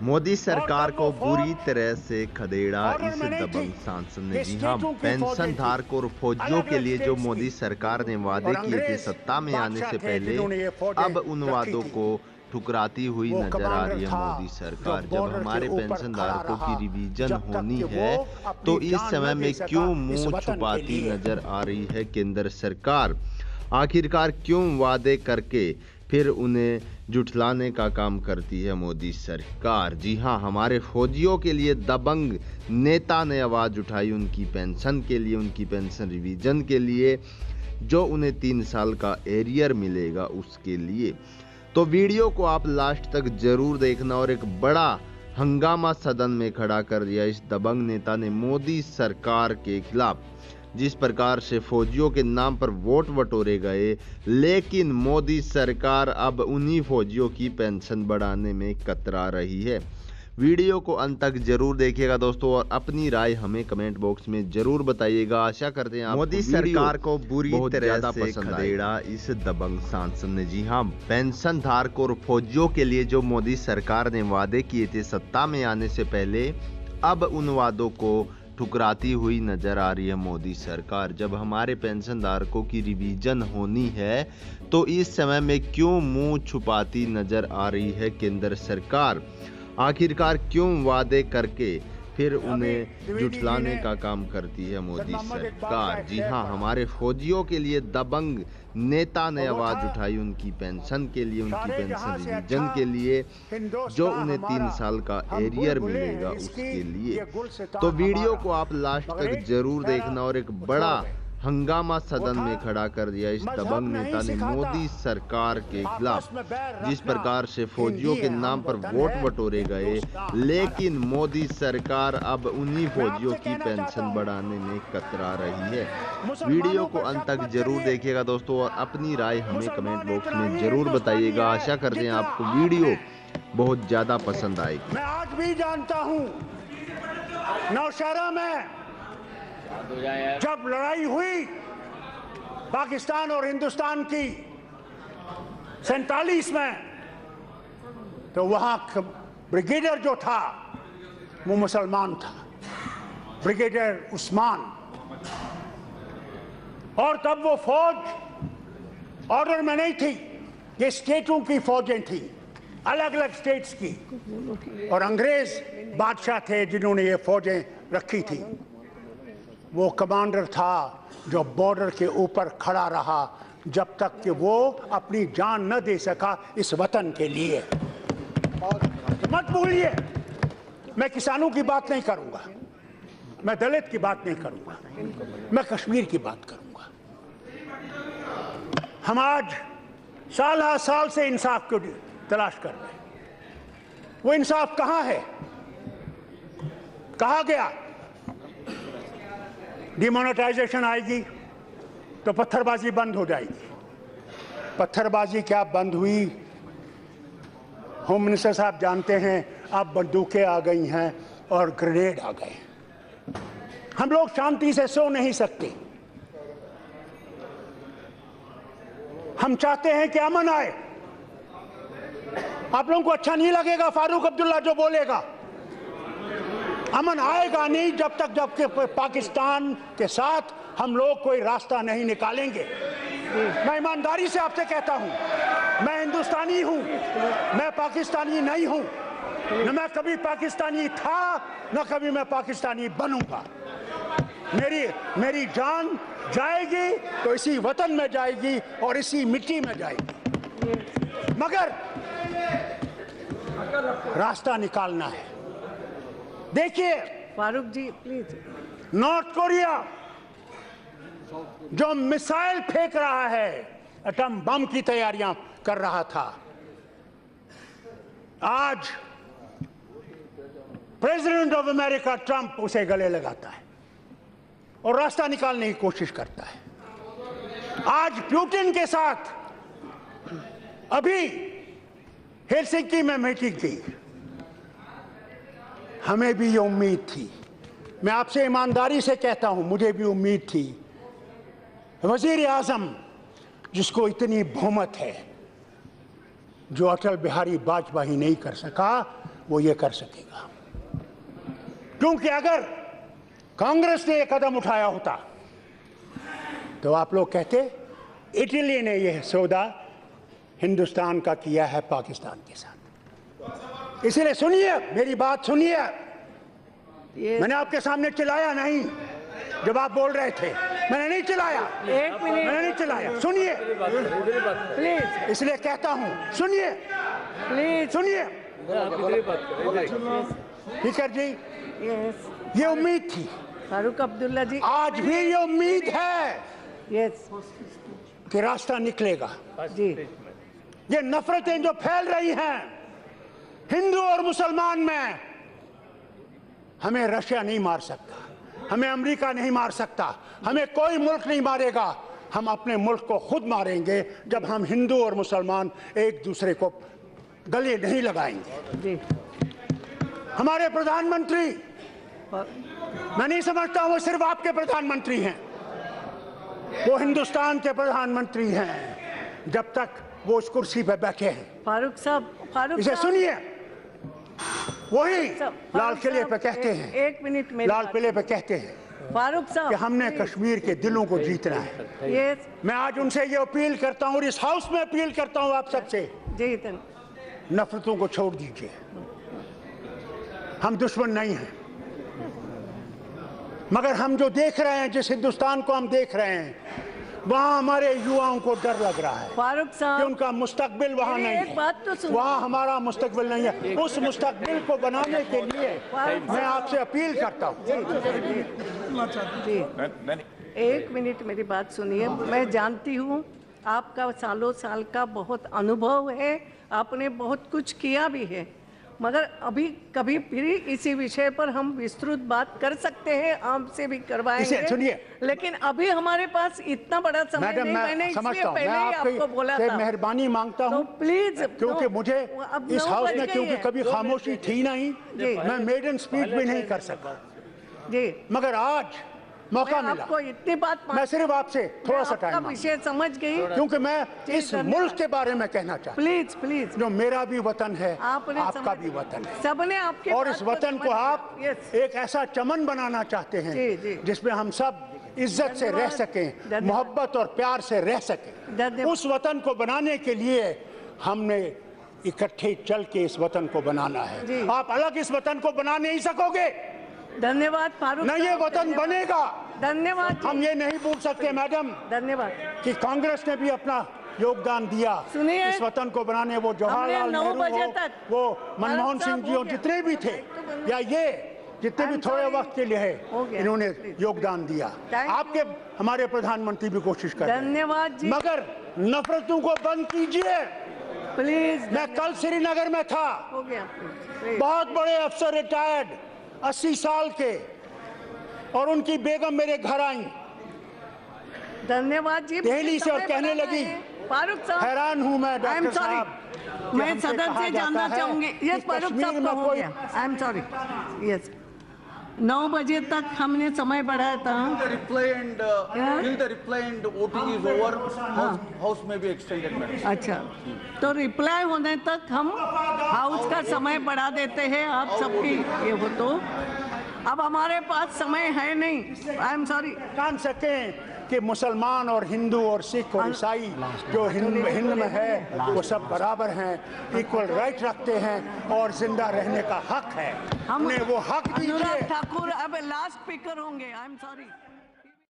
मोदी सरकार को बुरी तरह से खदेड़ा इस दबंग सांसद ने। जी हां, पेंशन धारकों और फौजियों के लिए जो मोदी सरकार ने वादे किए थे सत्ता में आने से पहले, अब उन वादों को ठुकराती हुई नजर आ रही है मोदी सरकार। जब हमारे पेंशन धारकों की रिवीजन होनी है तो इस समय में क्यों मुंह छुपाती नजर आ रही है केंद्र सरकार? आखिरकार क्यों वादे करके फिर उन्हें जुठलाने का काम करती है मोदी सरकार? जी हां, हमारे फौजियों के लिए दबंग नेता ने आवाज उठाई, उनकी पेंशन के लिए, उनकी पेंशन रिवीजन के लिए, जो उन्हें 3 साल का एरियर मिलेगा उसके लिए। तो वीडियो को आप लास्ट तक जरूर देखना। और एक बड़ा हंगामा सदन में खड़ा कर दिया इस दबंग नेता ने मोदी सरकार के खिलाफ। जिस प्रकार से फौजियों के नाम पर वोट बटोरे गए, लेकिन मोदी सरकार अब उन्हीं फौजियों की पेंशन बढ़ाने में कतरा रही है। वीडियो को अंत तक जरूर देखिएगा दोस्तों, और अपनी राय हमें कमेंट बॉक्स में जरूर बताइएगा। आशा करते हैं मोदी सरकार को बुरी तरह से खदेड़ा इस दबंग सांसद ने। जी हां, पेंशन धारकों और फौजियों के लिए जो मोदी सरकार ने वादे किए थे सत्ता में आने से पहले, अब उन वादों को ठुकराती हुई नजर आ रही है मोदी सरकार। जब हमारे पेंशन धारकों की रिवीजन होनी है तो इस समय में क्यों मुंह छुपाती नजर आ रही है केंद्र सरकार? आखिरकार क्यों वादे करके फिर उन्हें जुठलाने का काम करती है मोदी सरकार? जी हां, हमारे फौजियों के लिए दबंग नेता ने आवाज उठाई, उनकी पेंशन के लिए, उनकी पेंशन रिवीजन के लिए, जो उन्हें 3 साल का एरियर मिलेगा उसके लिए। तो वीडियो को आप लास्ट तक जरूर देखना। और एक बड़ा हंगामा सदन में खड़ा कर दिया इस दबंग नेता ने मोदी सरकार के खिलाफ। जिस प्रकार से फौजियों के नाम पर वोट बटोरे गए, लेकिन मोदी सरकार अब उन्हीं फौजियों की पेंशन बढ़ाने में कतरा रही है। वीडियो को अंत तक जरूर देखिएगा दोस्तों, और अपनी राय हमें कमेंट बॉक्स में जरूर बताइएगा। आशा करते हैं आपको वीडियो बहुत ज्यादा पसंद आएगी। मैं आज भी जानता हूं, नौशहरा में जब लड़ाई हुई पाकिस्तान और हिंदुस्तान की 47 में, तो वहां ब्रिगेडियर जो था वो मुसलमान था, ब्रिगेडियर उस्मान। और तब वो फौज ऑर्डर में नहीं थी, ये स्टेटों की फौजें थी, अलग अलग स्टेट्स की, और अंग्रेज बादशाह थे जिन्होंने ये फौजें रखी थी। वो कमांडर था जो बॉर्डर के ऊपर खड़ा रहा जब तक कि वो अपनी जान न दे सका इस वतन के लिए। मत भूलिए, मैं किसानों की बात नहीं करूंगा, मैं दलित की बात नहीं करूंगा, मैं कश्मीर की बात करूंगा। हम आज साल हर साल से इंसाफ को तलाश कर रहे हैं। वो इंसाफ कहां है? कहा गया डिमोनेटाइजेशन आएगी तो पत्थरबाजी बंद हो जाएगी। पत्थरबाजी क्या बंद हुई? होम मिनिस्टर साहब जानते हैं, अब बंदूकें आ गई हैं और ग्रेनेड आ गए। हम लोग शांति से सो नहीं सकते। हम चाहते हैं कि अमन आए। आप लोगों को अच्छा नहीं लगेगा फारूक अब्दुल्ला जो बोलेगा, अमन आएगा नहीं जब तक जबकि पाकिस्तान के साथ हम लोग कोई रास्ता नहीं निकालेंगे। मैं ईमानदारी से आपसे कहता हूं, मैं हिंदुस्तानी हूं, मैं पाकिस्तानी नहीं हूं। न मैं कभी पाकिस्तानी था, न कभी मैं पाकिस्तानी बनूंगा। मेरी जान जाएगी तो इसी वतन में जाएगी और इसी मिट्टी में जाएगी, मगर रास्ता निकालना है। देखिए फारूक जी प्लीज, नॉर्थ कोरिया जो मिसाइल फेंक रहा है, एटम बम की तैयारियां कर रहा था, आज प्रेसिडेंट ऑफ अमेरिका ट्रंप उसे गले लगाता है और रास्ता निकालने की कोशिश करता है। आज पुतिन के साथ अभी हेलसिंकी में मीटिंग थी। हमें भी ये उम्मीद थी, मैं आपसे ईमानदारी से कहता हूं, मुझे भी उम्मीद थी। वजीर आजम जिसको इतनी बहुमत है, जो अटल बिहारी वाजपेयी नहीं कर सका, वो ये कर सकेगा। क्योंकि अगर कांग्रेस ने ये कदम उठाया होता तो आप लोग कहते इटली ने यह सौदा हिंदुस्तान का किया है पाकिस्तान के साथ। इसलिए सुनिए, मेरी बात सुनिए। मैंने आपके सामने चिल्लाया नहीं जब आप बोल रहे थे, मैंने नहीं चिल्लाया। एक मिनट, मैंने नहीं चिल्लाया। सुनिए प्लीज, इसलिए कहता हूं, सुनिए प्लीज, सुनिए। स्पीकर जी, यस ये उम्मीद थी, फारूक अब्दुल्ला जी, आज भी ये उम्मीद है यस कि रास्ता निकलेगा। जी, ये नफरतें जो फैल रही हैं हिंदू और मुसलमान में, हमें रशिया नहीं मार सकता, हमें अमेरिका नहीं मार सकता, हमें कोई मुल्क नहीं मारेगा। हम अपने मुल्क को खुद मारेंगे जब हम हिंदू और मुसलमान एक दूसरे को गले नहीं लगाएंगे। जी, हमारे प्रधानमंत्री, मैं नहीं समझता हूं वो सिर्फ आपके प्रधानमंत्री हैं, वो हिंदुस्तान के प्रधानमंत्री हैं जब तक वो उस कुर्सी पे बैठे हैं। फारूक साहब, फारूक इसे साहब, सुनिए, वही फारूक लाल किले साहब, पे कहते हैं, एक मिनट मेरी लाल बात। किले पे कहते हैं फारूक कि साहब, हमने कश्मीर के दिलों को जीतना है। यस मैं आज उनसे ये अपील करता हूं और इस हाउस में अपील करता हूं आप सबसे, जी, नफरतों को छोड़ दीजिए। हम दुश्मन नहीं हैं, मगर हम जो देख रहे हैं, जिस हिंदुस्तान को हम देख रहे हैं, वहां हमारे युवाओं को डर लग रहा है फारूक कि साहब, उनका मुस्तकबिल वहां मेरी नहीं एक है। बात तो सुनो। वहां हमारा मुस्तकबिल नहीं है। उस मुस्तकबिल को बनाने के लिए मैं आपसे अपील करता हूं। जी, एक मिनट मेरी बात सुनिए। मैं जानती हूँ आपका सालों साल का बहुत अनुभव है, आपने बहुत कुछ किया भी है, मगर अभी कभी फिर इसी विषय पर हम विस्तृत बात कर सकते हैं, आपसे भी करवाएंगे। सुनिए, लेकिन अभी हमारे पास इतना बड़ा समय मैडम, नहीं। मैंने मैं इसलिए समझता हूं, मैं पहले ही आपको बोला आपसे था। मेहरबानी मांगता तो हूं, प्लीज, क्योंकि मुझे अब इस 9 हाउस बज में गई क्योंकि है। कभी खामोशी थी नहीं, जी। मैं मेडन स्पीच भी नहीं कर सका, जी, मगर आज मौका मैं मिला। आपको इतनी बात मैं सिर्फ आपसे थोड़ा सा आपका टाइम विषय समझ गई। क्योंकि मैं जी, इस धन्यवाद। मुल्क के बारे में कहना चाहता प्लीज प्लीज, हूं, जो मेरा भी वतन है, आपने आपका समझ- भी वतन है, सबने आपके और बात इस वतन को समझ- आप यस, एक ऐसा चमन बनाना चाहते हैं जी, जी। जिसमें हम सब इज्जत से रह धन्यवाद, सकें, धन्यवाद। मोहब्बत और प्यार से रह सकें। धन्यवाद। उस वतन को बनाने के लिए हमने इकट्ठे चल के इस वतन को बनाना है। जी। आप अलग इस वतन को बना नहीं सकोगे, धन्यवाद फारूक न ये साहब, वतन धन्यवाद। बनेगा। धन्यवाद जी, हम ये नहीं भूल सकते मैडम धन्यवाद। कि कांग्रेस ने भी अपना योगदान दिया सुनिए, इस वतन को बनाने। वो जवाहरलाल हमने 9 नेहरू बजे हो, तक, वो मनमोहन साहब, सिंह जी हो और गया। जितने भी थे, या ये जितने भी I'm थोड़े sorry। वक्त के लिए हो है, गया। इन्होंने Please। योगदान दिया। Thank you। आपके हमारे प्रधानमंत्री भी कोशिश कर रहे हैं, धन्यवाद जी, मगर नफरतों को बंद कीजिए। प्लीज। मैं कल श्रीनगर में था, हो गया, प्लीज। बहुत बड़े अफसर रिटायर्ड 80 साल के, और उनकी बेगम मेरे घर आई धन्यवाद जी, दिल्ली से, और समय कहने बढ़ाना लगी, है। फारूक साहब, हैरान हूं मैं आई एम डॉक्टर सॉरी, साहब, मैं हमसे सदन कहा से जाता जानना है चाहूंगी। कि यस, फारूक कश्मीर साहब में का हो कोई- गया। I am sorry, yes. 9 बजे तक हमने समय बढ़ाया था। The reply and Yeah. till the reply and voting is over, house may be extended, madam. अच्छा, तो रिप्लाई होने तक हम हाउस का समय बढ़ा देते हैं। आप सबकी ये हो तो अब हमारे पास समय है नहीं। I am sorry. जान सकें कि मुसलमान और हिंदू और सिख और ईसाई जो हिंद में है वो सब बराबर हैं, इक्वल राइट रखते हैं और जिंदा रहने का हक है। हमने वो हक अनुराग दीजिए। ठाकुर अब लास्ट स्पीकर होंगे। I am sorry.